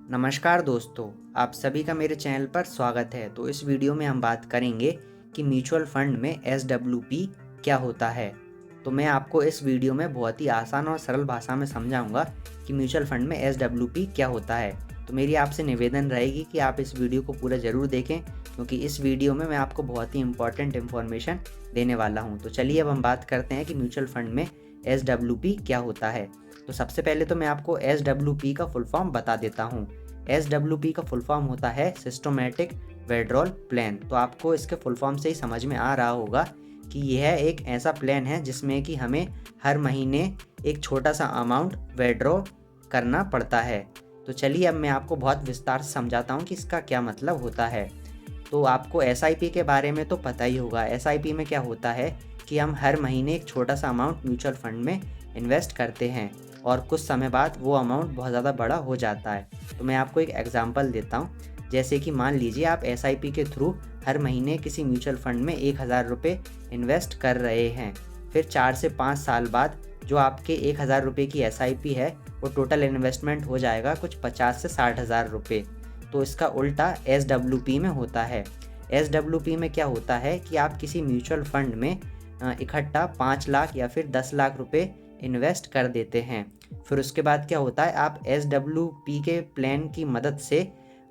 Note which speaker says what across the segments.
Speaker 1: नमस्कार दोस्तों, आप सभी का मेरे चैनल पर स्वागत है। तो इस वीडियो में हम बात करेंगे कि म्यूचुअल फंड में SWP क्या होता है। तो मैं आपको इस वीडियो में बहुत ही आसान और सरल भाषा में समझाऊंगा कि म्यूचुअल फंड में SWP क्या होता है। तो मेरी आपसे निवेदन रहेगी कि आप इस वीडियो को पूरा ज़रूर देखें, क्योंकि इस वीडियो में मैं आपको बहुत ही इंपॉर्टेंट इन्फॉर्मेशन देने वाला हूँ। तो चलिए अब हम बात करते हैं कि म्यूचुअल फंड में SWP क्या होता है। तो सबसे पहले तो मैं आपको SWP का फुल फॉर्म बता देता हूँ। SWP का फुल फॉर्म होता है सिस्टमैटिक विड्रॉल प्लान। तो आपको इसके फुल फॉर्म से ही समझ में आ रहा होगा कि यह एक ऐसा प्लान है जिसमें कि हमें हर महीने एक छोटा सा अमाउंट विड्रॉ करना पड़ता है। तो चलिए अब मैं आपको बहुत विस्तार से समझाता हूँ कि इसका क्या मतलब होता है। तो आपको SIP के बारे में तो पता ही होगा। SIP में क्या होता है कि हम हर महीने एक छोटा सा अमाउंट म्यूचुअल फंड में इन्वेस्ट करते हैं और कुछ समय बाद वो अमाउंट बहुत ज़्यादा बड़ा हो जाता है। तो मैं आपको एक एग्जांपल देता हूँ। जैसे कि मान लीजिए आप SIP के थ्रू हर महीने किसी म्यूचुअल फंड में 1000 रुपये इन्वेस्ट कर रहे हैं। फिर 4 से 5 साल बाद जो आपके 1000 रुपये की SIP है वो टोटल इन्वेस्टमेंट हो जाएगा कुछ 50 से 60 हज़ार रुपये। तो इसका उल्टा SWP में होता है। SWP में क्या होता है कि आप किसी म्यूचुअल फंड में इकट्ठा 5 लाख या फिर 10 लाख रुपए इन्वेस्ट कर देते हैं। फिर उसके बाद क्या होता है, आप SWP के प्लान की मदद से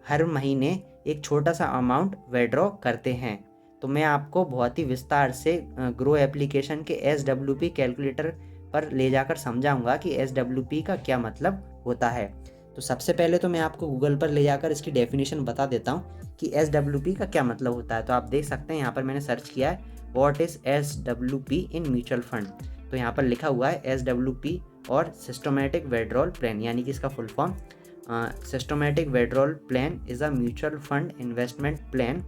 Speaker 1: हर महीने एक छोटा सा अमाउंट विड्रॉ करते हैं। तो मैं आपको बहुत ही विस्तार से ग्रो एप्लीकेशन के SWP कैलकुलेटर पर ले जाकर समझाऊंगा कि SWP का क्या मतलब होता है। तो सबसे पहले तो मैं आपको गूगल पर ले जाकर इसकी डेफिनेशन बता देता हूँ कि SWP का क्या मतलब होता है। तो आप देख सकते हैं यहाँ पर मैंने सर्च किया है what is SWP in mutual fund. तो यहाँ पर लिखा हुआ है SWP और सिस्टमैटिक विड्रॉल प्लान, यानी कि इसका full form systematic withdrawal plan is a mutual fund investment plan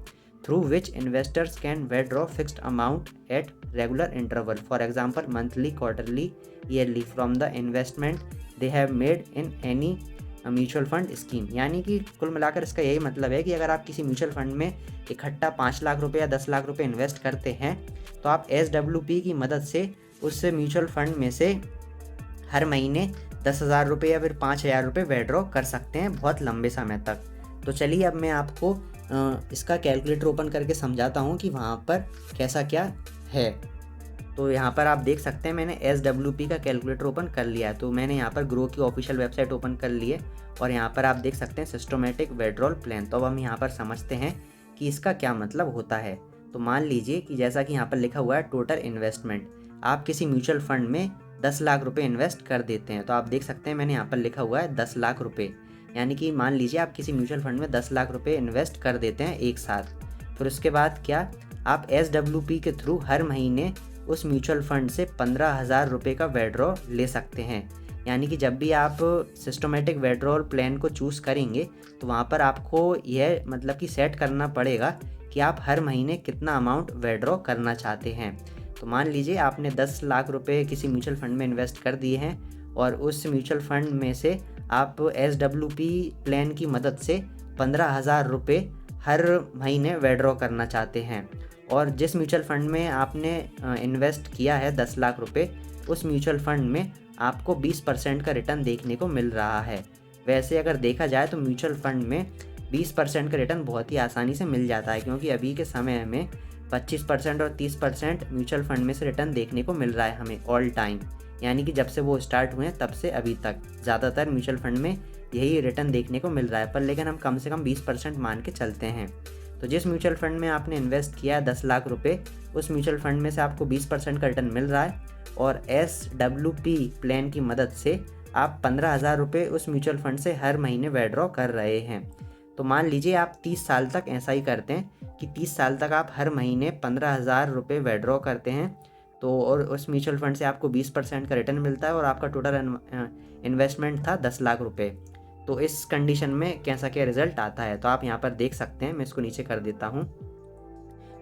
Speaker 1: through which investors can withdraw fixed amount at regular interval, for example monthly, quarterly, yearly from the investment they have made in any mutual fund scheme. यानी कि कुल मिलाकर इसका यही मतलब है कि अगर आप किसी म्यूचुअल फंड में इकट्ठा 5 लाख रुपये या 10 लाख रुपये इन्वेस्ट करते हैं तो आप SWP की मदद से उस म्यूचुअल फंड में से हर महीने 10,000 रुपये या फिर 5,000 रुपये विड्रॉ कर सकते हैं बहुत लंबे समय तक। तो चलिए अब मैं आपको इसका कैलकुलेटर ओपन करके समझाता हूँ कि वहाँ पर कैसा क्या है। तो यहाँ पर आप देख सकते हैं मैंने SWP का कैलकुलेटर ओपन कर लिया है। तो मैंने यहाँ पर ग्रो की ऑफिशियल वेबसाइट ओपन कर ली है और यहाँ पर आप देख सकते हैं सिस्टमैटिक विड्रॉल प्लान। तो अब हम यहाँ पर समझते हैं कि इसका क्या मतलब होता है। तो मान लीजिए कि जैसा कि यहाँ पर लिखा हुआ है टोटल इन्वेस्टमेंट, आप किसी म्यूचुअल फंड में 10 लाख रुपए इन्वेस्ट कर देते हैं। तो आप देख सकते हैं मैंने यहाँ पर लिखा हुआ है 10 लाख रुपए, यानी कि मान लीजिए आप किसी म्यूचुअल फंड में 10 लाख रुपए इन्वेस्ट कर देते हैं एक साथ। फिर उसके बाद क्या, आप SWP के थ्रू हर महीने उस म्यूचुअल फंड से 15,000 रुपये का विड्रॉ ले सकते हैं। यानी कि जब भी आप सिस्टमैटिक विड्रॉल प्लान को चूज़ करेंगे तो वहाँ पर आपको यह मतलब कि सेट करना पड़ेगा कि आप हर महीने कितना अमाउंट विड्रॉ करना चाहते हैं। तो मान लीजिए आपने 10 लाख रुपए किसी म्यूचुअल फंड में इन्वेस्ट कर दिए हैं और उस म्यूचुअल फंड में से आप SWP प्लान की मदद से 15,000 रुपये हर महीने विड्रॉ करना चाहते हैं। और जिस म्यूचुअल फंड में आपने इन्वेस्ट किया है 10 लाख रुपये, उस म्यूचुअल फंड में आपको 20% का रिटर्न देखने को मिल रहा है। वैसे अगर देखा जाए तो म्यूचुअल फंड में 20% का रिटर्न बहुत ही आसानी से मिल जाता है, क्योंकि अभी के समय में 25% और 30% म्यूचुअल फंड में से रिटर्न देखने को मिल रहा है हमें ऑल टाइम। यानी कि जब से वो स्टार्ट हुए हैं तब से अभी तक ज़्यादातर म्यूचुअल फंड में यही रिटर्न देखने को मिल रहा है। पर लेकिन हम कम से कम 20% मान के चलते हैं। तो जिस म्यूचुअल फंड में आपने इन्वेस्ट किया है 10 लाख रुपये, उस म्यूचुअल फंड में से आपको 20% का रिटर्न मिल रहा है और SWP प्लान की मदद से आप 15,000 रुपये उस म्यूचुअल फंड से हर महीने विड्रॉ कर रहे हैं। तो मान लीजिए आप 30 साल तक ऐसा ही करते हैं कि 30 साल तक आप हर महीने 15,000 रुपये विड्रॉ करते हैं। तो और उस म्यूचुअल फंड से आपको 20% का रिटर्न मिलता है और आपका टोटल इन्वेस्टमेंट था 10 लाख रुपये। तो इस कंडीशन में कैसा क्या रिजल्ट आता है तो आप यहाँ पर देख सकते हैं। मैं इसको नीचे कर देता हूँ।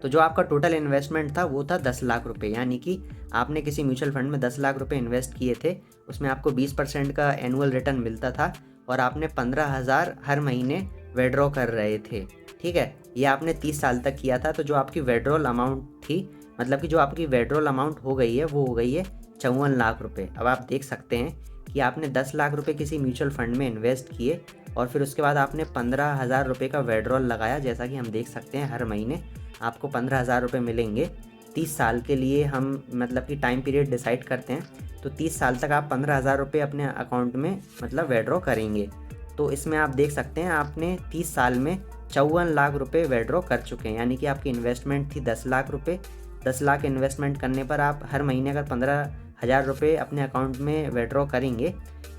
Speaker 1: तो जो आपका टोटल इन्वेस्टमेंट था वो था 10 लाख रुपए, यानी कि आपने किसी म्यूचुअल फंड में 10 लाख रुपए इन्वेस्ट किए थे, उसमें आपको 20% का एनुअल रिटर्न मिलता था और आपने 15,000 हर महीने विड्रॉ कर रहे थे। ठीक है, ये आपने 30 साल तक किया था। तो जो आपकी विड्रॉल अमाउंट थी, मतलब कि जो आपकी विड्रॉल अमाउंट हो गई है वो हो गई है 54 लाख रुपये। अब आप देख सकते हैं कि आपने 10 लाख रुपए किसी म्यूचुअल फंड में इन्वेस्ट किए और फिर उसके बाद आपने 15,000 रुपये का विड्रॉल लगाया। जैसा कि हम देख सकते हैं हर महीने आपको 15,000 रुपये मिलेंगे। 30 साल के लिए हम मतलब कि टाइम पीरियड डिसाइड करते हैं, तो 30 साल तक आप 15,000 रुपये अपने अकाउंट में मतलब विड्रॉ करेंगे। तो इसमें आप देख सकते हैं आपने 30 साल में 54 लाख रुपये विड्रॉ कर चुके हैं। यानी कि आपकी इन्वेस्टमेंट थी 10 लाख रुपये। 10 लाख इन्वेस्टमेंट करने पर आप हर महीने अगर 15,000 रुपये अपने अकाउंट में विड्रॉ करेंगे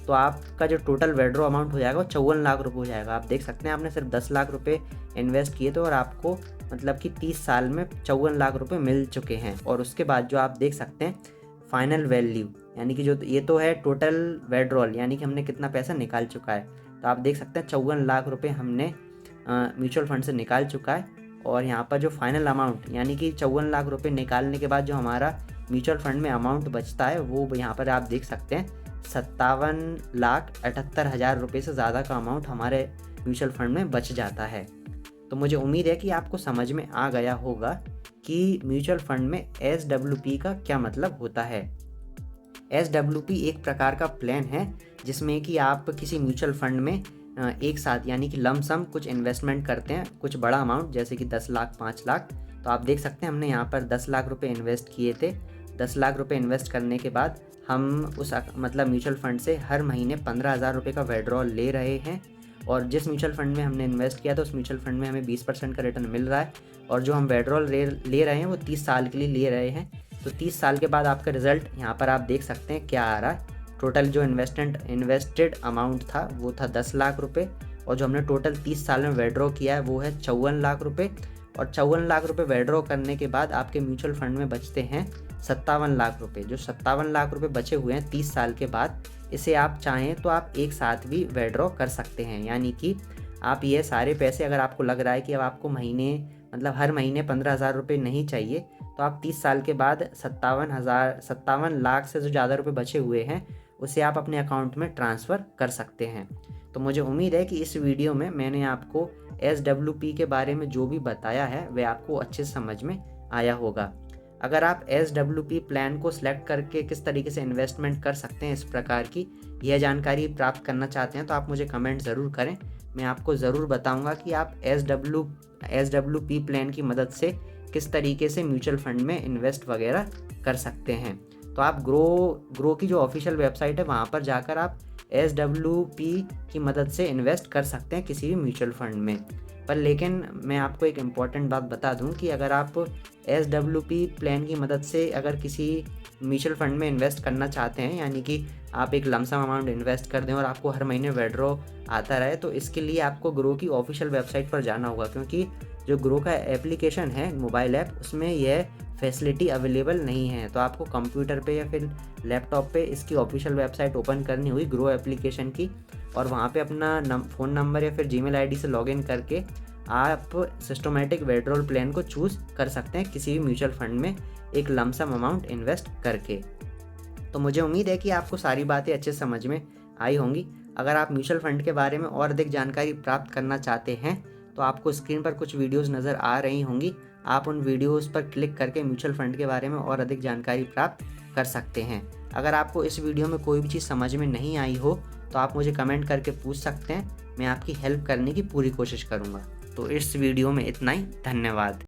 Speaker 1: तो आपका जो टोटल विड्रॉ अमाउंट हो जाएगा वो 54 लाख रुपये हो जाएगा। आप देख सकते हैं आपने सिर्फ 10 लाख रुपये इन्वेस्ट किए थे और आपको मतलब कि 30 साल में 54 लाख रुपये मिल चुके हैं। और उसके बाद जो आप देख सकते हैं फाइनल वैल्यू, यानी कि जो ये तो है टोटल विड्रॉल, यानी कि हमने कितना पैसा निकाल चुका है। तो आप देख सकते हैं 54 लाख रुपये हमने म्यूचुअल फंड से निकाल चुका है। और यहाँ पर जो फाइनल अमाउंट यानी कि 54 लाख रुपये निकालने के बाद जो हमारा म्यूचुअल फंड में अमाउंट बचता है वो यहाँ पर आप देख सकते हैं 57,78,000 रुपये से ज़्यादा का अमाउंट हमारे म्यूचुअल फंड में बच जाता है। तो मुझे उम्मीद है कि आपको समझ में आ गया होगा कि म्यूचुअल फंड में SWP का क्या मतलब होता है। SWP एक प्रकार का प्लान है जिसमें कि आप किसी म्यूचुअल फंड में एक साथ यानी कि लमसम कुछ इन्वेस्टमेंट करते हैं, कुछ बड़ा अमाउंट जैसे कि 10 लाख 5 लाख। तो आप देख सकते हैं हमने यहाँ पर 10 लाख रुपए इन्वेस्ट किए थे। 10 लाख रुपए इन्वेस्ट करने के बाद हम उस मतलब म्यूचुअल फंड से हर महीने 15,000 रुपये का विड्रॉल ले रहे हैं। और जिस म्यूचुअल फंड में हमने इन्वेस्ट किया था उस म्यूचुअल फंड में हमें 20% का रिटर्न मिल रहा है। और जो हम विड्रॉल ले रहे हैं वो 30 साल के लिए ले रहे हैं। तो 30 साल के बाद आपका रिजल्ट यहाँ पर आप देख सकते हैं क्या आ रहा है। टोटल जो इन्वेस्टेड अमाउंट था वो था 10 लाख रुपये और जो हमने टोटल 30 साल में विड्रॉ किया है वो है 54 लाख रुपये। और 54 लाख रुपये विड्रॉ करने के बाद आपके म्यूचुअल फंड में बचते हैं 57 लाख रुपये। जो 57 लाख रुपये बचे हुए हैं 30 साल के बाद, इसे आप चाहें तो आप एक साथ भी विड्रॉ कर सकते हैं। यानी कि आप ये सारे पैसे, अगर आपको लग रहा है कि अब आपको मतलब हर महीने 15,000 रुपये नहीं चाहिए, तो आप 30 साल के बाद 57 लाख से जो ज़्यादा रुपये बचे हुए हैं उसे आप अपने अकाउंट में ट्रांसफ़र कर सकते हैं। तो मुझे उम्मीद है कि इस वीडियो में मैंने आपको SWP के बारे में जो भी बताया है वह आपको अच्छे से समझ में आया होगा। अगर आप SWP प्लान को सिलेक्ट करके किस तरीके से इन्वेस्टमेंट कर सकते हैं इस प्रकार की यह जानकारी प्राप्त करना चाहते हैं तो आप मुझे कमेंट ज़रूर करें। मैं आपको ज़रूर बताऊंगा कि आप SWP प्लान की मदद से किस तरीके से म्यूचुअल फंड में इन्वेस्ट वगैरह कर सकते हैं। तो आप ग्रो की जो ऑफिशियल वेबसाइट है वहाँ पर जाकर आप SWP की मदद से इन्वेस्ट कर सकते हैं किसी भी म्यूचुअल फंड में। पर लेकिन मैं आपको एक इम्पॉर्टेंट बात बता दूं कि अगर आप SWP प्लान की मदद से अगर किसी म्यूचुअल फंड में इन्वेस्ट करना चाहते हैं, यानी कि आप एक लमसम अमाउंट इन्वेस्ट कर दें और आपको हर महीने विड्रॉ आता रहे, तो इसके लिए आपको ग्रो की ऑफिशियल वेबसाइट पर जाना होगा। क्योंकि जो ग्रो का एप्लीकेशन है मोबाइल ऐप, उसमें यह फैसिलिटी अवेलेबल नहीं है। तो आपको कंप्यूटर पे या फिर लैपटॉप पे इसकी ऑफिशियल वेबसाइट ओपन करनी हुई ग्रो एप्लीकेशन की, और वहाँ पे अपना फ़ोन नंबर या फिर जीमेल आईडी से लॉगिन करके आप सिस्टमैटिक विड्रॉल प्लान को चूज़ कर सकते हैं किसी भी म्यूचुअल फंड में एक लमसम अमाउंट इन्वेस्ट करके। तो मुझे उम्मीद है कि आपको सारी बातें अच्छे समझ में आई होंगी। अगर आप म्यूचुअल फंड के बारे में और अधिक जानकारी प्राप्त करना चाहते हैं तो आपको स्क्रीन पर कुछ वीडियोज़ नज़र आ रही होंगी। आप उन वीडियोज़ पर क्लिक करके म्यूचुअल फंड के बारे में और अधिक जानकारी प्राप्त कर सकते हैं। अगर आपको इस वीडियो में कोई भी चीज़ समझ में नहीं आई हो तो आप मुझे कमेंट करके पूछ सकते हैं, मैं आपकी हेल्प करने की पूरी कोशिश करूँगा। तो इस वीडियो में इतना ही, धन्यवाद।